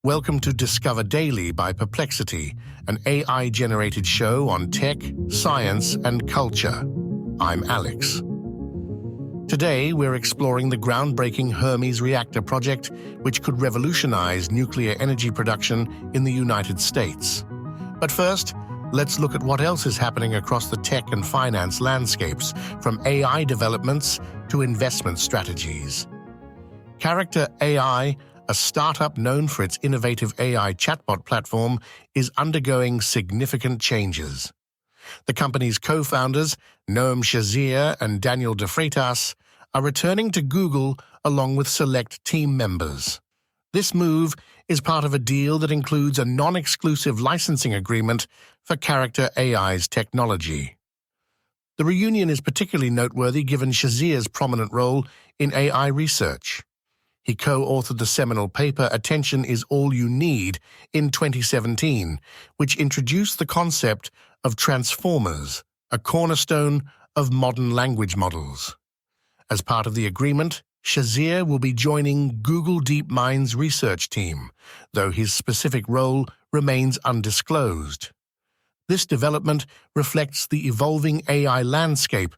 Welcome to Discover Daily by Perplexity, an AI-generated show on tech, science, and culture. I'm Alex. Today, we're exploring the groundbreaking Hermes reactor project, which could revolutionize nuclear energy production in the United States. But first, let's look at what else is happening across the tech and finance landscapes, from AI developments to investment strategies. Character.AI, a startup known for its innovative AI chatbot platform, is undergoing significant changes. The company's co-founders, Noam Shazir and Daniel De Freitas, are returning to Google along with select team members. This move is part of a deal that includes a non-exclusive licensing agreement for Character.AI's technology. The reunion is particularly noteworthy given Shazir's prominent role in AI research. He co-authored the seminal paper Attention is All You Need in 2017, which introduced the concept of transformers, a cornerstone of modern language models. As part of the agreement, Shazir will be joining Google DeepMind's research team, though his specific role remains undisclosed. This development reflects the evolving AI landscape,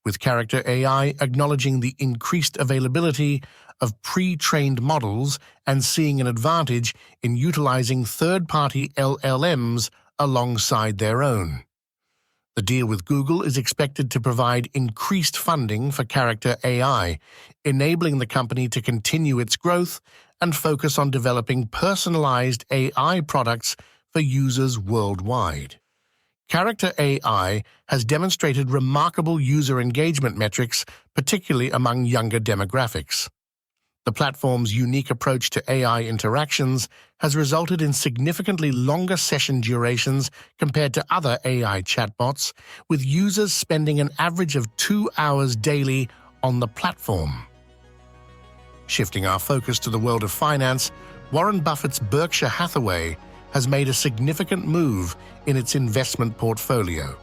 with Character.AI acknowledging the increased availability of pre-trained models and seeing an advantage in utilizing third-party LLMs alongside their own. The deal with Google is expected to provide increased funding for Character.AI, enabling the company to continue its growth and focus on developing personalized AI products for users worldwide. Character.AI has demonstrated remarkable user engagement metrics, particularly among younger demographics. The platform's unique approach to AI interactions has resulted in significantly longer session durations compared to other AI chatbots, with users spending an average of 2 hours daily on the platform. Shifting our focus to the world of finance, Warren Buffett's Berkshire Hathaway has made a significant move in its investment portfolio.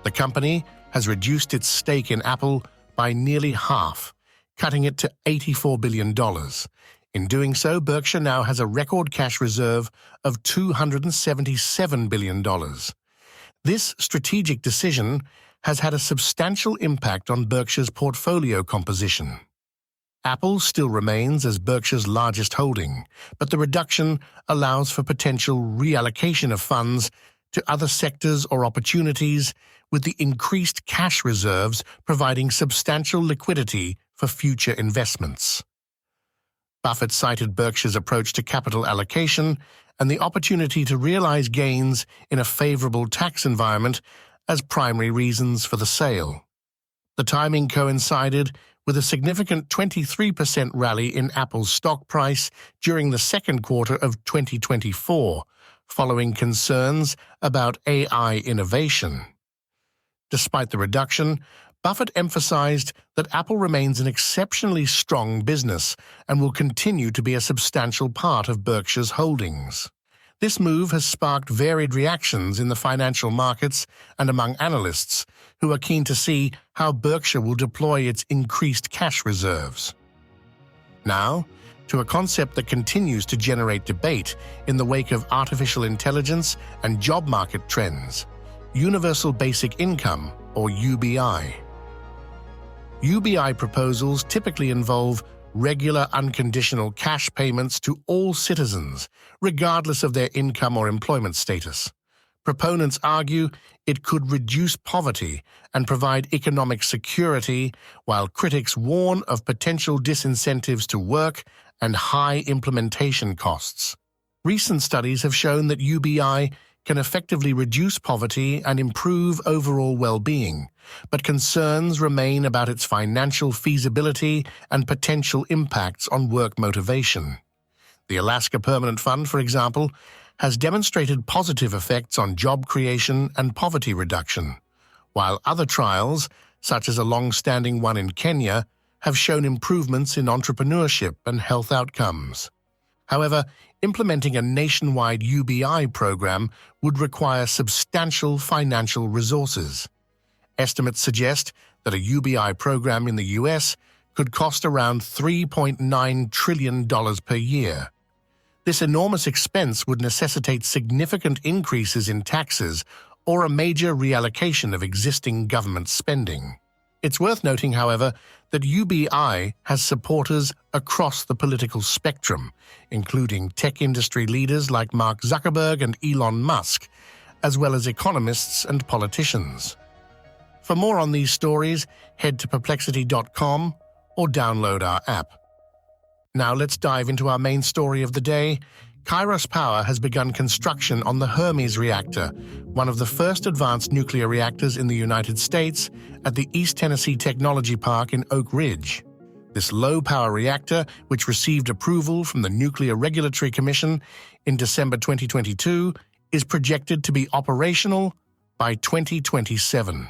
The company has reduced its stake in Apple by nearly half, cutting it to $84 billion. In doing so, Berkshire now has a record cash reserve of $277 billion. This strategic decision has had a substantial impact on Berkshire's portfolio composition. Apple still remains as Berkshire's largest holding, but the reduction allows for potential reallocation of funds to other sectors or opportunities, with the increased cash reserves providing substantial liquidity for future investments. Buffett cited Berkshire's approach to capital allocation and the opportunity to realize gains in a favorable tax environment as primary reasons for the sale. The timing coincided with a significant 23% rally in Apple's stock price during the second quarter of 2024, following concerns about AI innovation. Despite the reduction, Buffett emphasized that Apple remains an exceptionally strong business and will continue to be a substantial part of Berkshire's holdings. This move has sparked varied reactions in the financial markets and among analysts, who are keen to see how Berkshire will deploy its increased cash reserves. Now, to a concept that continues to generate debate in the wake of artificial intelligence and job market trends: Universal Basic Income, or UBI. UBI proposals typically involve regular unconditional cash payments to all citizens, regardless of their income or employment status. Proponents argue it could reduce poverty and provide economic security, while critics warn of potential disincentives to work and high implementation costs. Recent studies have shown that UBI can effectively reduce poverty and improve overall well-being, but concerns remain about its financial feasibility and potential impacts on work motivation. The Alaska Permanent Fund, for example, has demonstrated positive effects on job creation and poverty reduction, while other trials, such as a long-standing one in Kenya, have shown improvements in entrepreneurship and health outcomes. However, implementing a nationwide UBI program would require substantial financial resources. Estimates suggest that a UBI program in the US could cost around $3.9 trillion per year. This enormous expense would necessitate significant increases in taxes or a major reallocation of existing government spending. It's worth noting, however, that UBI has supporters across the political spectrum, including tech industry leaders like Mark Zuckerberg and Elon Musk, as well as economists and politicians. For more on these stories, head to perplexity.com or download our app. Now let's dive into our main story of the day. Kairos Power has begun construction on the Hermes reactor, one of the first advanced nuclear reactors in the United States, at the East Tennessee Technology Park in Oak Ridge. This low-power reactor, which received approval from the Nuclear Regulatory Commission in December 2022, is projected to be operational by 2027.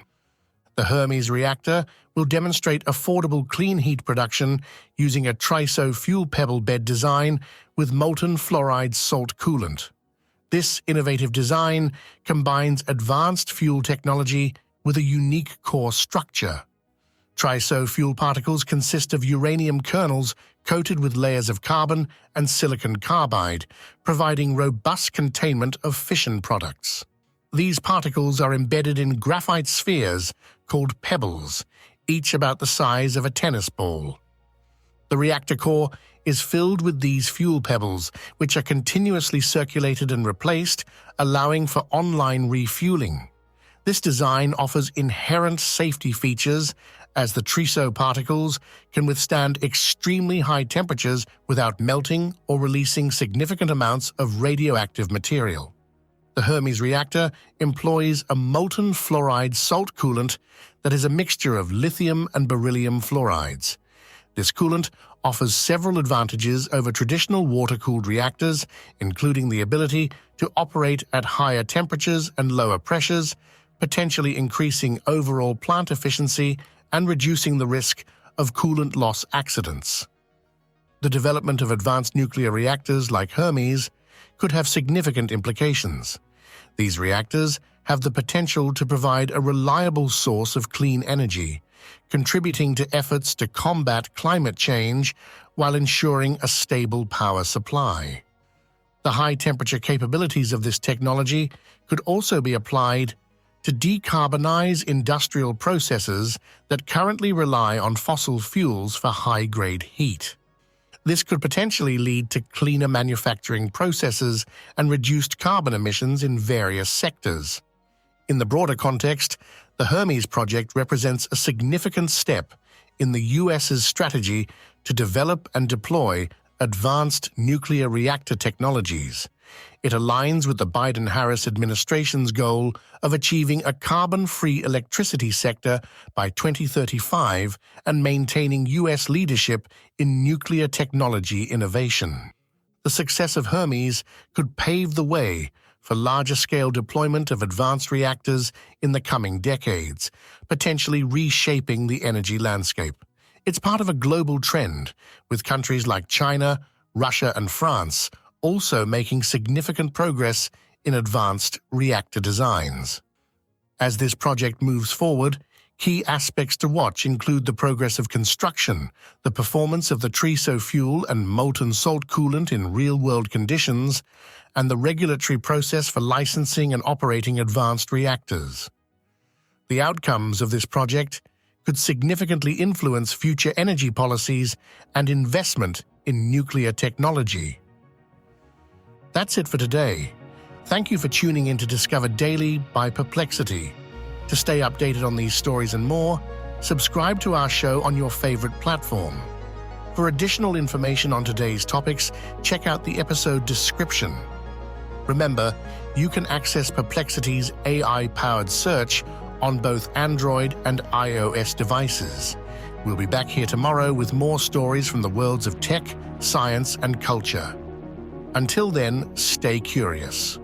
The Hermes reactor will demonstrate affordable clean heat production using a TRISO fuel pebble bed design with molten fluoride salt coolant. This innovative design combines advanced fuel technology with a unique core structure. TRISO fuel particles consist of uranium kernels coated with layers of carbon and silicon carbide, providing robust containment of fission products. These particles are embedded in graphite spheres called pebbles, each about the size of a tennis ball. The reactor core is filled with these fuel pebbles, which are continuously circulated and replaced, allowing for online refueling. This design offers inherent safety features, as the TRISO particles can withstand extremely high temperatures without melting or releasing significant amounts of radioactive material. The Hermes reactor employs a molten fluoride salt coolant that is a mixture of lithium and beryllium fluorides. This coolant offers several advantages over traditional water-cooled reactors, including the ability to operate at higher temperatures and lower pressures, potentially increasing overall plant efficiency and reducing the risk of coolant loss accidents. The development of advanced nuclear reactors like Hermes could have significant implications. These reactors have the potential to provide a reliable source of clean energy, contributing to efforts to combat climate change while ensuring a stable power supply. The high-temperature capabilities of this technology could also be applied to decarbonize industrial processes that currently rely on fossil fuels for high-grade heat. This could potentially lead to cleaner manufacturing processes and reduced carbon emissions in various sectors. In the broader context, the Hermes project represents a significant step in the U.S.'s strategy to develop and deploy advanced nuclear reactor technologies. It aligns with the Biden-Harris administration's goal of achieving a carbon-free electricity sector by 2035 and maintaining U.S. leadership in nuclear technology innovation. The success of Hermes could pave the way for larger-scale deployment of advanced reactors in the coming decades, potentially reshaping the energy landscape. It's part of a global trend, with countries like China, Russia, and France also making significant progress in advanced reactor designs. As this project moves forward, key aspects to watch include the progress of construction, the performance of the TRISO fuel and molten salt coolant in real-world conditions, and the regulatory process for licensing and operating advanced reactors. The outcomes of this project could significantly influence future energy policies and investment in nuclear technology. That's it for today. Thank you for tuning in to Discover Daily by Perplexity. To stay updated on these stories and more, subscribe to our show on your favorite platform. For additional information on today's topics, check out the episode description. Remember, you can access Perplexity's AI-powered search on both Android and iOS devices. We'll be back here tomorrow with more stories from the worlds of tech, science, and culture. Until then, stay curious.